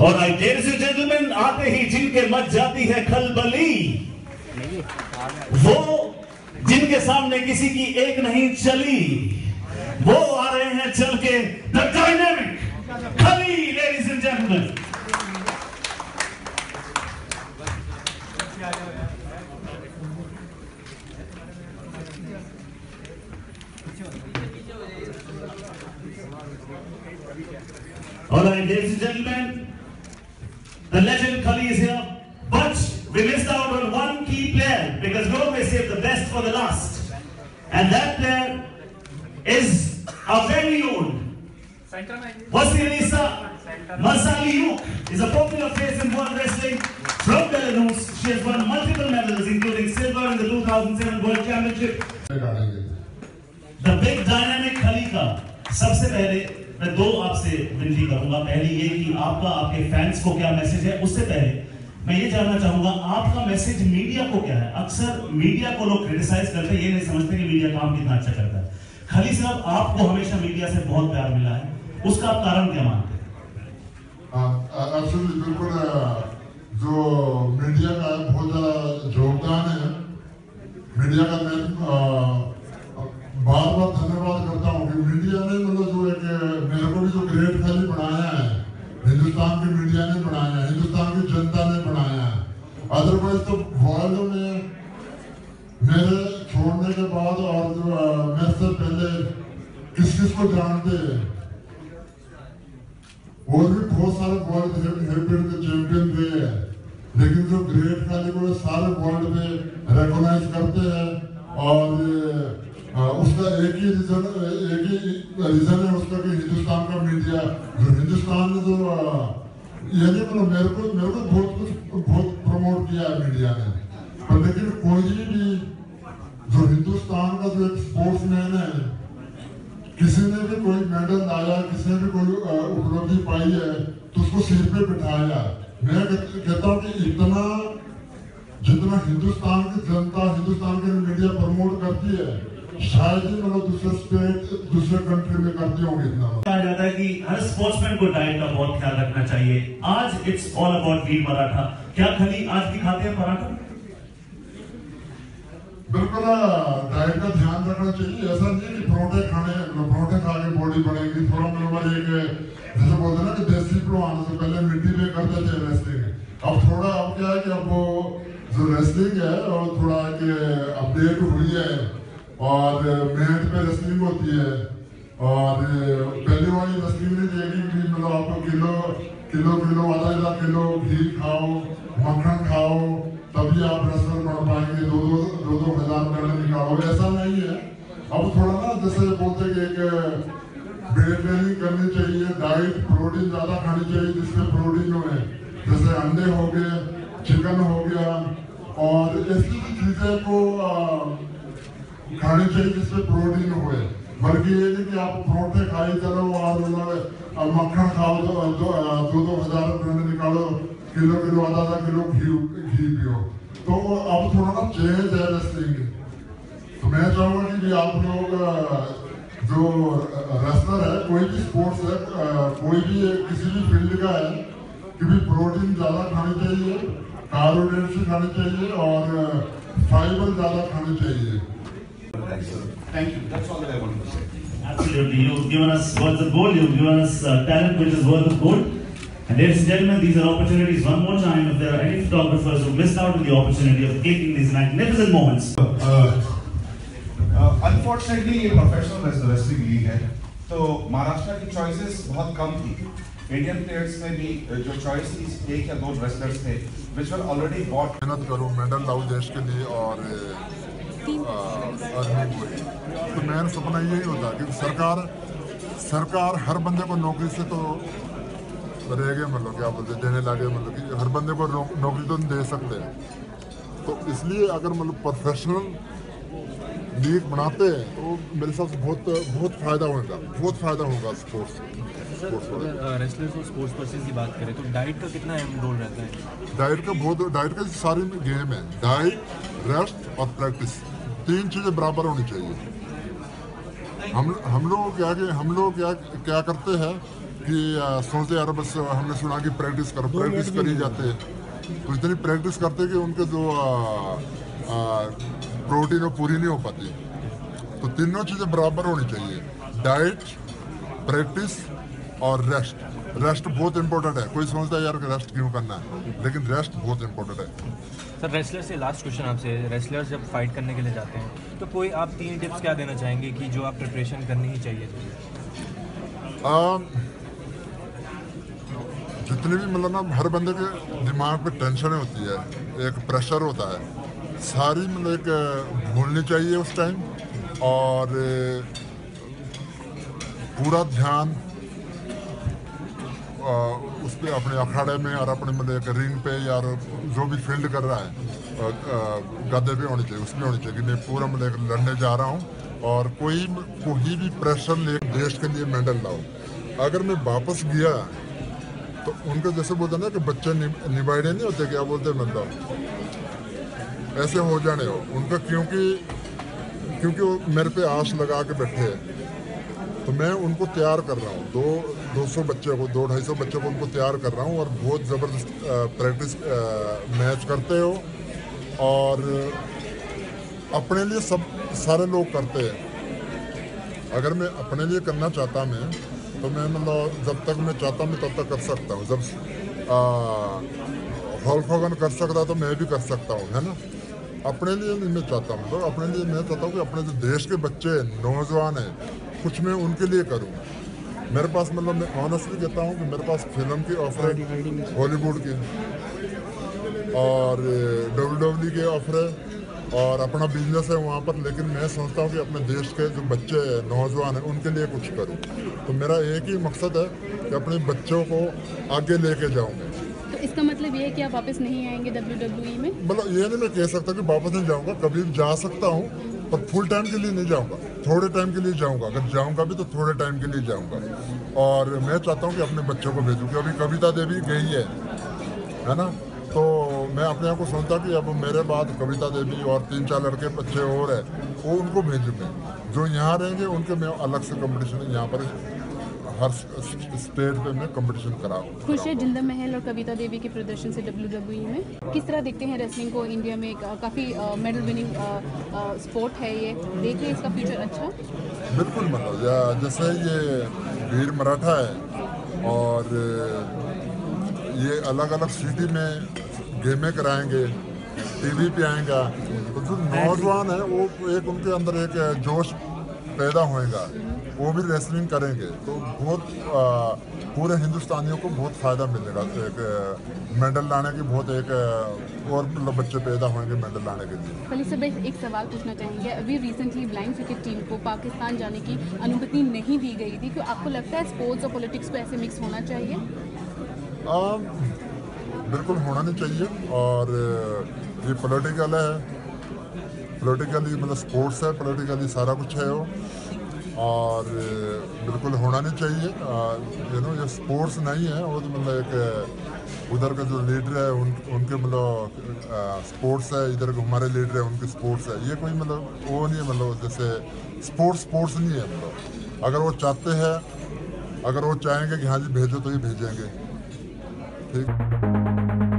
और ladies and gentleman, आते ही जिनके मच जाती है खलबली, वो जिनके सामने किसी की एक नहीं चली, वो आ रहे हैं चल के द डायनेमिक खली, ladies and gentleman. All right, ladies and gentlemen, the legend Khali is here, but we missed out on one key player because we always save the best for the last, and that player is our very own Wasilisa Masaliuk. Is a popular face in world wrestling from Belarus. She has won multiple medals, including silver in the 2007 World Championship. The big dynamic Khali का सबसे पहले मैं दो आपसे विनती करूंगा। पहली ये कि आपका आपके फैंस को क्या मैसेज है, उससे पहले मैं ये जानना चाहूंगा आपका मैसेज मीडिया को क्या है। अक्सर मीडिया को लोग क्रिटिसाइज करते हैं, ये नहीं समझते कि मीडिया काम कितना अच्छा करता है। खली साहब, आपको हमेशा मीडिया से बहुत प्यार मिला है, उसका आप कारण क्या मानते हैं? बिल्कुल, जो मीडिया का बहुत ज्यादा योगदान है, मीडिया का मैं बार बार धन्यवाद करता हूँ कि मीडिया ने मतलब जो एक मेरे को भी जो ग्रेट खली बनाया है, हिंदुस्तान की मीडिया ने बनाया है, हिंदुस्तान की जनता ने बनाया है। अदरवाइज तो वर्ल्ड में मेरे छोड़ने के बाद और जो मेरे से पहले किस किस को जानते हैं, और भी बहुत सारे वर्ल्ड हेवीवेट के चैंपियन रहे हैं, लेकिन जो ग्रेट खली को सारे वर्ल्ड में रिकॉग्नाइज करते हैं। और उसका एक ही रीजन है उसका कि हिंदुस्तान का मीडिया, जो हिंदुस्तान ने जो ये नहीं मतलब मेरे को बहुत प्रमोट किया है मीडिया ने, पर लेकिन कोई भी जो हिंदुस्तान का जो एक स्पोर्ट्समैन है, किसी ने भी कोई मेडल लाया, किसी ने भी कोई उपलब्धि पाई है तो उसको सिर पे बिठाया। मैं कहता हूँ कि इतना जितना हिंदुस्तान की जनता, हिंदुस्तान की मीडिया प्रमोट करती है, शायद ही मतलब दूसरे स्टेट, दूसरे कंट्री में करती होंगी इतना। कहा जाता है कि हर स्पोर्ट्समैन को डाइट का बहुत ख्याल रखना चाहिए। आज इट्स ऑल अबाउट वीर पराठा। क्या खली आज भी खाते हैं पराठा? बिल्कुल, डाइट का ध्यान रखना चाहिए। ऐसा नहीं कि परोठे खा के बॉडी बढ़ेगी। थोड़ा मतलब एक जैसे बोलते हैं ना कि देसी पहलवान से पहले मिट्टी पे करते थे रेसलिंग, अब क्या है कि अब वो जो रेसलिंग है और थोड़ा अपडेट हुई है और मैट पे रेसलिंग होती है। और पहले वाली रेसलिंग नहीं देगी कि मतलब आपको किलो आधा किलो घी खाओ, मक्खन खाओ, तभी आप रेसलर बन पाएंगे, दो हजार मेडल निकालो, ऐसा नहीं है। अब थोड़ा ना जैसे बोलते कि एक वेट ट्रेनिंग करनी चाहिए, डाइट प्रोटीन ज्यादा खानी चाहिए जिसमें प्रोटीन हो, जैसे अंडे हो गए, चिकन हो गया, और ऐसी चीजें को खानी चाहिए जिसमें प्रोटीन हुए। बल्कि ये नहीं कि आप परोठे खाई चलो और मक्खन खाओ, दो हजार रुपये निकालो, किलो आधा किलो घी पियो। तो अब थोड़ा ना चेंज है रेसलिंग। तो मैं चाहूँगा कि आप लोग जो रेसलर है, कोई भी स्पोर्ट्स है, कोई भी किसी भी फील्ड का है, कि भी प्रोटीन ज़्यादा खानी चाहिए, कार्बोहाइड्रेट्स खानी चाहिए और फाइबर ज़्यादा खानी चाहिए। Thank you. That's all that I wanted to say. Absolutely. You've given us words of gold. You've given us talent which is worth of gold. And ladies and gentlemen, these are opportunities. One more time, if there are any photographers who missed out on the opportunity of clicking these magnificent moments. Unfortunately, ये professional wrestling league है, तो महाराष्ट्र की choices बहुत कम थी। Indian players में भी जो choice थी, एक या दो रेसलर्स थे which were already bought। मेहनत करो, मेडल लाओ देश के लिए और तो मेरा सपना यही होता है कि सरकार हर बंदे को नौकरी से तो रहेगा, मतलब क्या बोलते देने लगे, मतलब कि हर बंदे को नौकरी तो दे सकते हैं। तो इसलिए अगर मतलब प्रोफेशनल लीग बनाते हैं तो मेरे हिसाब से बहुत फायदा होगा स्पोर्ट्स रेसलर्स और स्पोर्ट्स पर्सन की बात करें तो डाइट का कितना अहम रोल रहता है? डाइट का सारी गेम है, डाइट, रेस्ट और प्रैक्टिस, तीन चीजें बराबर होनी चाहिए। हम लोग क्या करते हैं कि सोचते यार बस हमने सुना कि प्रैक्टिस करी जाते हैं, तो इतनी प्रैक्टिस करते कि उनके जो प्रोटीन वो पूरी नहीं हो पाती। तो तीनों चीज़ें बराबर होनी चाहिए, डाइट, प्रैक्टिस और रेस्ट। रेस्ट बहुत इंपॉर्टेंट है। कोई समझता है यार कि रेस्ट क्यों करना है, लेकिन रेस्ट बहुत इंपॉर्टेंट है। सर रेसलर से लास्ट क्वेश्चन आपसे, रेसलर्स जब फाइट करने के लिए जाते हैं तो कोई आप 3 टिप्स क्या देना चाहेंगे कि जो आप प्रिपरेशन करनी ही चाहिए? जितनी भी मतलब ना हर बंदे के दिमाग पे टेंशन होती है, एक प्रेशर होता है, सारी मतलब एक भूलनी चाहिए उस टाइम, और पूरा ध्यान उस पर अपने अखाड़े में और अपने मतलब एक रिंग पे या जो भी फील्ड कर रहा है गद्दे पे होनी चाहिए, उसमें होनी चाहिए कि मैं पूरा मतलब लड़ने जा रहा हूँ और कोई भी प्रेशर ले देश के लिए मेडल लाओ। अगर मैं वापस गया तो उनके जैसे बोलते ना कि बच्चे निबाइडे नहीं होते, क्या बोलते मतलब ऐसे हो जाने हो उनका, क्योंकि वो मेरे पे आस लगा के बैठे हैं। तो मैं उनको तैयार कर रहा हूँ, 200 बच्चे को, 200-250 बच्चों को उनको तैयार कर रहा हूँ, और बहुत ज़बरदस्त प्रैक्टिस मैच करते हो, और अपने लिए सारे लोग करते हैं। अगर मैं अपने लिए करना चाहता मैं तो मैं मतलब जब तक मैं चाहता मैं तब तक कर सकता हूँ। जब हल्क होगन कर सकता तो मैं भी कर सकता हूँ, है ना। अपने लिए नहीं मैं चाहता हूँ, तो अपने लिए मैं चाहता हूँ कि अपने जो देश के बच्चे नौजवान हैं कुछ मैं उनके लिए करूँ। मेरे पास मतलब मैं ऑनेस्टली कहता हूँ कि मेरे पास फिल्म की ऑफर है, हॉलीवुड की और WWE के ऑफर है, और अपना बिजनेस है वहाँ पर, लेकिन मैं सोचता हूँ कि अपने देश के जो बच्चे नौजवान हैं उनके लिए कुछ करूँ। तो मेरा एक ही मकसद है कि अपने बच्चों को आगे लेके जाऊँगा। तो इसका मतलब ये है कि आप वापस नहीं आएंगे WWE में? मतलब ये नहीं मैं कह सकता कि वापस नहीं जाऊँगा, कभी भी जा सकता हूँ, पर फुल टाइम के लिए नहीं जाऊँगा, थोड़े टाइम के लिए जाऊँगा। अगर जाऊँगा भी तो थोड़े टाइम के लिए जाऊँगा, और मैं चाहता हूँ कि अपने बच्चों को भेजूँ, कि अभी कविता देवी गई है ना। तो मैं अपने आप को सोचता कि अब मेरे बाद कविता देवी और 3-4 लड़के बच्चे और हैं, वो उनको भेजूँगा। जो यहाँ रहेंगे उनके मैं अलग से कंपटीशन यहाँ पर हर स्टेट पे मैं कंपटीशन कराऊँ। खुश है जिंदा महल और कविता देवी के प्रदर्शन से WWE में? किस तरह देखते हैं रेसलिंग को? इंडिया में काफ़ी मेडल विनिंग स्पोर्ट है, ये देख रहे हैं इसका फ्यूचर अच्छा? बिल्कुल, मतलब जैसे ये वीर मराठा है, और ये अलग अलग सिटी में गेमें कराएंगे, टीवी पे आएगा, तो जो नौजवान है वो एक उनके अंदर एक जोश पैदा होएगा, वो भी रेसलिंग करेंगे, तो बहुत पूरे हिंदुस्तानियों को बहुत फ़ायदा मिलेगा। एक मेडल लाने की बहुत एक और मतलब बच्चे पैदा होंगे मेडल लाने के लिए। खलील साहब एक सवाल पूछना चाहेंगे, अभी रिसेंटली ब्लाइंड क्रिकेट टीम को पाकिस्तान जाने की अनुमति नहीं दी गई थी, तो आपको लगता है स्पोर्ट्स और पॉलिटिक्स को ऐसे मिक्स होना चाहिए? बिल्कुल होना नहीं चाहिए, और ये पॉलिटिकल है, पॉलिटिकली मतलब स्पोर्ट्स है, पॉलिटिकली सारा कुछ है वो, और बिल्कुल होना नहीं चाहिए। ये स्पोर्ट्स नहीं है, वो तो मतलब एक उधर का जो लीडर है उनके मतलब स्पोर्ट्स है, इधर के हमारे लीडर है उनके स्पोर्ट्स है। ये कोई मतलब वो नहीं है, मतलब जैसे स्पोर्ट्स नहीं है। मतलब अगर वो चाहते हैं, अगर वो चाहेंगे कि हाँ जी भेजो तो ये भेजेंगे, ठीक।